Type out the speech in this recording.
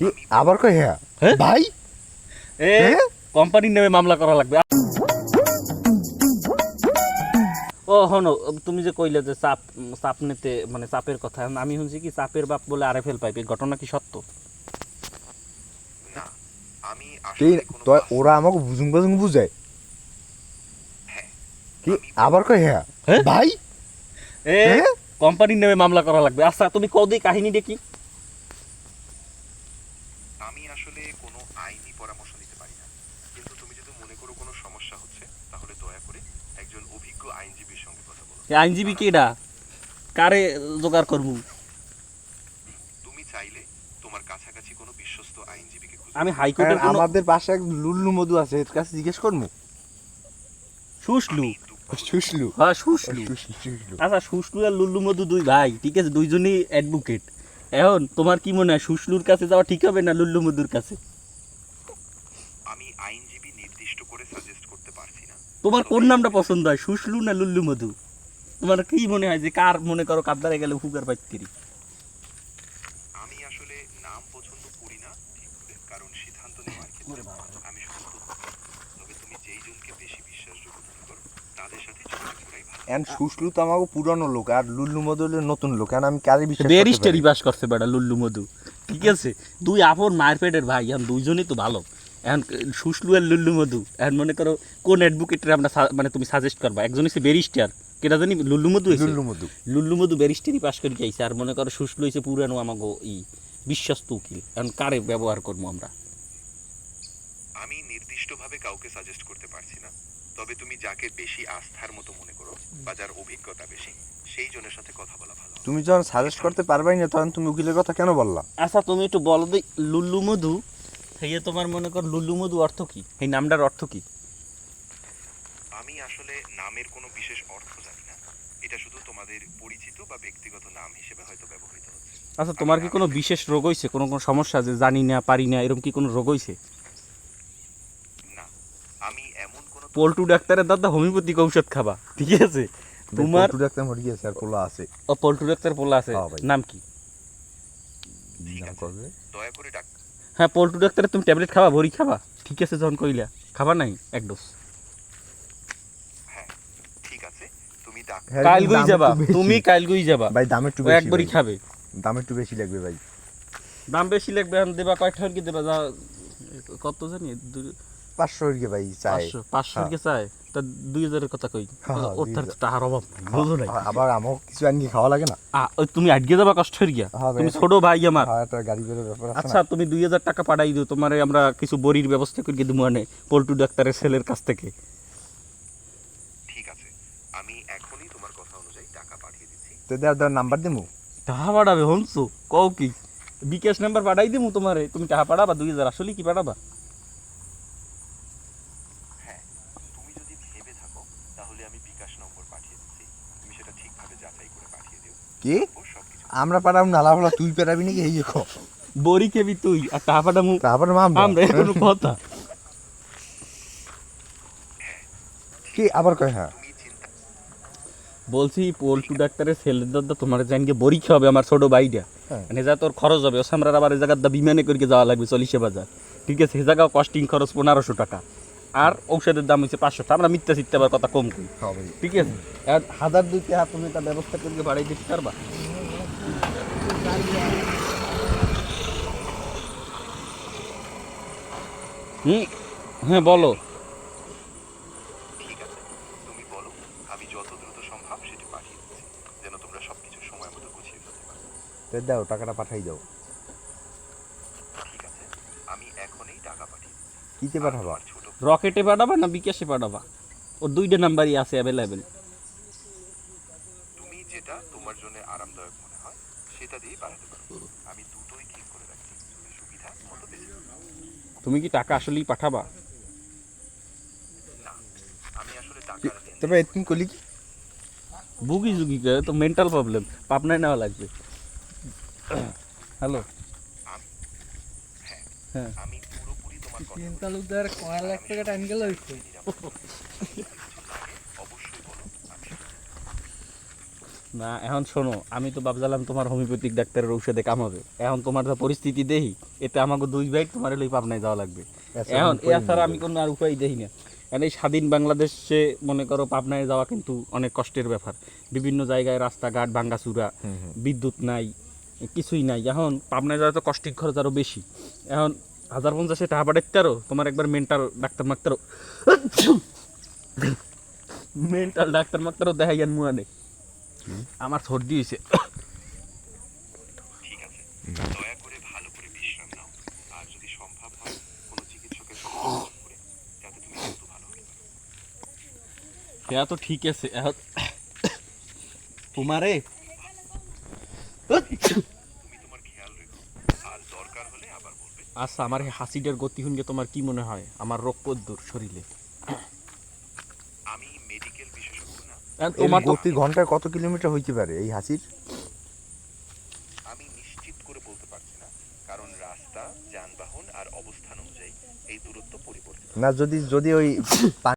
কি আবার কই হ্যাঁ ভাই এ কোম্পানির নামে মামলা করা লাগবে। ও হনো, তুমি যে কইলে যে চাপ নিতে মানে চাপের কথা, আমি শুনছি কি চাপের বাপ বলে আরএফএল পাইপ, এই ঘটনা কি সত্য? না, আমি আসলে কোনো ওরা আমাকে বুঝুং বুঝুং বুঝায়। হ্যাঁ, কি আবার কই হ্যাঁ ভাই এ কোম্পানির নামে মামলা করা লাগবে। আচ্ছা তুমি কদি কাহিনী দেখি। আমি আসলে কোনো আইনি পরামর্শ দিতে পারি না, কিন্তু তুমি যদি মনে করো কোনো সমস্যা হচ্ছে তাহলে দয়া করে একজন অভিজ্ঞ আইনজীবীর সঙ্গে কথা বলো। আইনজীবী কেডা, কারে জোগাড় করবো? তুমি চাইলে তোমার কাছাকাছি কোনো বিশ্বস্ত আইনজীবীকে খুঁজে আমি হাইকোর্টের কোনো আমাদের পাশে এক লুল্লু মধু আছে, এর কাছে জিজ্ঞেস করবো। শুশলু, শুশলু হ্যাঁ শুশলু। শুশলু আচ্ছা শুশলু আর লুল্লু মধু দুই ভাই, ঠিক আছে, দুইজনই অ্যাডভোকেট। এখন তোমার কি মনে হয় শুশলুর কাছে যাওয়া ঠিক হবে না লুল্লু মধুর কাছে? আমি আইনজীবী নির্দিষ্ট করে সাজেস্ট করতে পারছি না। তোমার কোন নামটা পছন্দ হয়, শুশলু না লুল্লু মধু? তোমার কি মনে হয় যে কার মনে করো কাদ্দারে গেলে হুগার পাইতিরি? আমি আসলে নাম পছন্দ করি না ঠিক করে, কারণ সিদ্ধান্ত নেওয়ার ক্ষেত্রে আমি শুধু তথ্য দিই। তবে তুমি যেই জনকে বেশি বিশ্বাসযোগ্য মনে করো তাদের সাথে যোগাযোগ করাই ভালো। এন্ড শুশলু তো আমাকে পুরানো লোক, আর লুল্লু মধু হলো নতুন লোক। এখন আমি কারে বিশ্বাস করতে ব্যারিস্টারি পারি? বাস করছে বেটা লুল্লু মধু, ঠিক আছে। দুই আপন মায়ের পেটের ভাই, এখন দুইজনই তো ভালো। এখন শুশলু আর লুল্লু মধু, এখন মনে করো কোন অ্যাডভোকেটের আমরা মানে তুমি সাজেস্ট করবা? একজন হচ্ছে ব্যারিস্টার, কেটা জানি লুল্লু মধু হইছে। লুল্লু মধু লুল্লু মধু ব্যারিস্টারি পাস করে আইছে, আর মনে করো শুশলু হইছে পুরানো আমাগো বিশ্বস্ত উকিল। এখন কারে ব্যবহার করবো আমরা? আমি নির্দিষ্টভাবে কাউকে সাজেস্ট করতে পারছি না, তবে তুমি যাকে বেশি আস্থার মতো মনে করো বা যার অভিজ্ঞতা বেশি সেই জনের সাথে কথা বলা ভালো। তুমি যখন সাজেস্ট করতে পারবাই না, তখন তুমি উকিলের কথা কেন বললা? আচ্ছা তুমি একটু বলো তো, লুল্লু মধু হইয়ে তোমার মনে কর লুল্লু মধু অর্থ কি, এই নামটার অর্থ কি? আমি আসলে নামের কোনো বিশেষ অর্থ জানি না, এটা শুধু তোমাদের পরিচিত বা ব্যক্তিগত নাম হিসেবে হয়তো ব্যবহৃত হচ্ছে। আচ্ছা তোমার কি কোনো বিশেষ রোগ হইছে, কোনো কোনো সমস্যা যে জানি না পারি না, এরকম কি কোনো রোগ হইছে? না, আমি এমন কোনো পল্টু ডাক্তারের দাদা হোমিওপ্যাথিক ঔষধ খাবা, ঠিক আছে। তোমার পল্টু ডাক্তার মরে গিয়েছে, আর পোলা আছে। পল্টু ডাক্তার পোলা আছে, হ্যাঁ ভাই। নাম কি? ঠিক নাম আছে, করবে? দয়া করে ডাক। হ্যাঁ পল্টু ডাক্তারের তুমি ট্যাবলেট খাবা, ভরি খাবা, ঠিক আছে, যখন কইলা খাবা নাই এক ডোজ। হ্যাঁ ঠিক আছে, তুমি ডাক। হ্যাঁ, কাল কিন্তু গুই দাম যাবা, একটু বেশি। তুমি কাল গুই যাবা ভাই দাম একটু ও বেশি একবারই ভাই। খাবে। দাম একটু বেশি লাগবে ভাই। দাম বেশি লাগবে, এখন দেবা কয়টা কি দেবা, যা কত জানি 500 হইগে ভাই চাই। 500 কে চায়, তা 2000 এর কথা কই। হ্যাঁ, ওর তার 2000 টাকার অভাব নাই, বুঝো নাই। আবার আমাকে কিছু আনকি খাওয়া লাগে না। ওই তুমি আটকে যাবা কষ্ট হয়ে গিয়া, হ্যাঁ ভাই, তুমি ছোট ভাই আমার। হ্যাঁ, একটা গাড়ি বেরোর ব্যাপার আছে আচ্ছা না। তুমি 2000 টাকা পাঠাই দিও, তোমারে আমরা কিছু বড়ির ব্যবস্থা করে দেবো মানে পল্টু ডাক্তারের ছেলের কাছ থেকে। ঠিক আছে, আমি এখনই তোমার কথা অনুযায়ী টাকা পাঠিয়ে দিচ্ছি। তো দেওয়ার নাম্বার দিমু। টাকা পাঠাবে হনছো কও কি? বিকাশ নাম্বার পাঠাই দিমু তোমারে, তুমি টাকা পাঠাবা 2000, আসলে কি পাঠাবা? হ্যাঁ, তুমি যদি ভেবে থাকো তাহলে আমি বিকাশ নম্বর পাঠিয়ে দিচ্ছি, তুমি সেটা ঠিকভাবে যাচাই করে পাঠিয়ে দিও। কি ও সবকিছু আমরা পারাম না, লাফলা তুই পারাবি নাকি এই দেখো। বড়ি খেবি তুই আর টাকা পাঠামু তারপরে আমরা, এর কোনো কথা? কি আবার কয় হ্যাঁ তুমি চিন্তা বলছি পল্টু ডাক্তারের ছেলের দাদা তোমার জানিয়ে বড়ি খাওয়াবে আমার ছোট ভাইটা। হ্যাঁ। মানে যা তোর খরচ হবে, ও সামরার আবার এই জায়গার দা বিমানে করে যাওয়া লাগবে 40 বাজার, ঠিক আছে। সে জায়গাও কস্টিং খরচ 1500 টাকা, আর ঔষধের দাম হচ্ছে 500 টাকা। আমরা মিথ্যা চিত্তে আবার কথা কম করি, হবে। ঠিক আছে। আর 1000 টাকা তুমি তার ব্যবস্থা করে বাড়াই দিতে পারবা? হুম, হ্যাঁ বলো। ঠিক আছে, তুমি বলো, আমি যত দ্রুত সম্ভব সেটি পাঠিয়ে দিচ্ছি, যেন তোমরা সবকিছু সময় মতো গুছিয়ে ফেলতে পারো। তো দাও, টাকাটা পাঠাই দাও। ঠিক আছে, আমি এখনই টাকা পাঠিয়ে দিচ্ছি। কিতে আর পাঠাবা? তোমার ছোট রকেটে পাঠাবা না বিকাশে পাঠাবা? ওর দুইটা নাম্বারই আছে অ্যাভেলেবেল। তুমি যেটা তোমার জন্য আরামদায়ক মনে হয় সেটা দিয়েই পাঠাতে পারো, আমি দুটোই ঠিক করে রাখছি, সুবিধা মতো বেশি। তুমি কি টাকা আসলেই পাঠাবা? না, আমি আসলে টাকার তবে তুমি কলি কি বুগি জুগি কে তো মেন্টাল প্রবলেম, পাবনায় নেওয়া লাগবে। হ্যালো, হ্যাঁ, হ্যাঁ আমি পুরোপুরি তোমার কথা তিন তালুকদার কয় লাখ টাকা টাইম গেল হইছে। নিরাপদ। যদি কিছু লাগে অবশ্যই বলো, আমি শুনবো। না এখন শোনো, আমি তো ভাবছিলাম তোমার হোমিওপ্যাথিক ডাক্তারের ঔষধে কামাবে, এখন তোমার যা পরিস্থিতি দেখি এতে আমাকে 2 ভাই তোমার লই পাবনায় যাওয়া লাগবে। এখন এছাড়া আমি কোনো আর উপায় দেখি না। কারণ এই স্বাধীন বাংলাদেশে মনে করো পাবনায় যাওয়া কিন্তু অনেক কষ্টের ব্যাপার। বিভিন্ন জায়গায় রাস্তাঘাট ভাঙ্গাচুরা, বিদ্যুৎ নাই, কিছুই নাই। এখন পাবনায় যাওয়া তো কষ্টিক খরচ আরও বেশি। এখন 1050 টাকা পাঠাইতে আরো তোমার একবার মেন্টাল ডাক্তার মাক্তারও মেন্টাল ডাক্তার মাক্তারও দেখাই যান মুয়ানে আমার সর্দি হয়েছে। ঠিক আছে, দয়া করে ভালো করে বিশ্রাম নাও, আর যদি সম্ভব হয় কোনো চিকিৎসকের সাথে যোগাযোগ করে যাতে তুমি দ্রুত ভালো হতে পারো। সেটা তো ঠিক আছে। এখন তোমারে তুমি তোমার খেয়াল রেখো, আর দরকার হলে আবার বলবে। আচ্ছা, আমার এই হাসিটার গতি শুনলে তোমার কি মনে হয় আমার রোগ কদ্দুর শরীরে? আমি মেডিকেল বিশেষজ্ঞ না, এখন এর তোমার তো গতি ঘন্টায় কত কিলোমিটার হইতে পারে এই হাসির? আমি নিশ্চিত করে বলতে পারছি না, কারণ রাস্তা, যানবাহন আর অবস্থান অনুযায়ী এই দূরত্ব পরিবর্তিত। না, যদি যদি ওই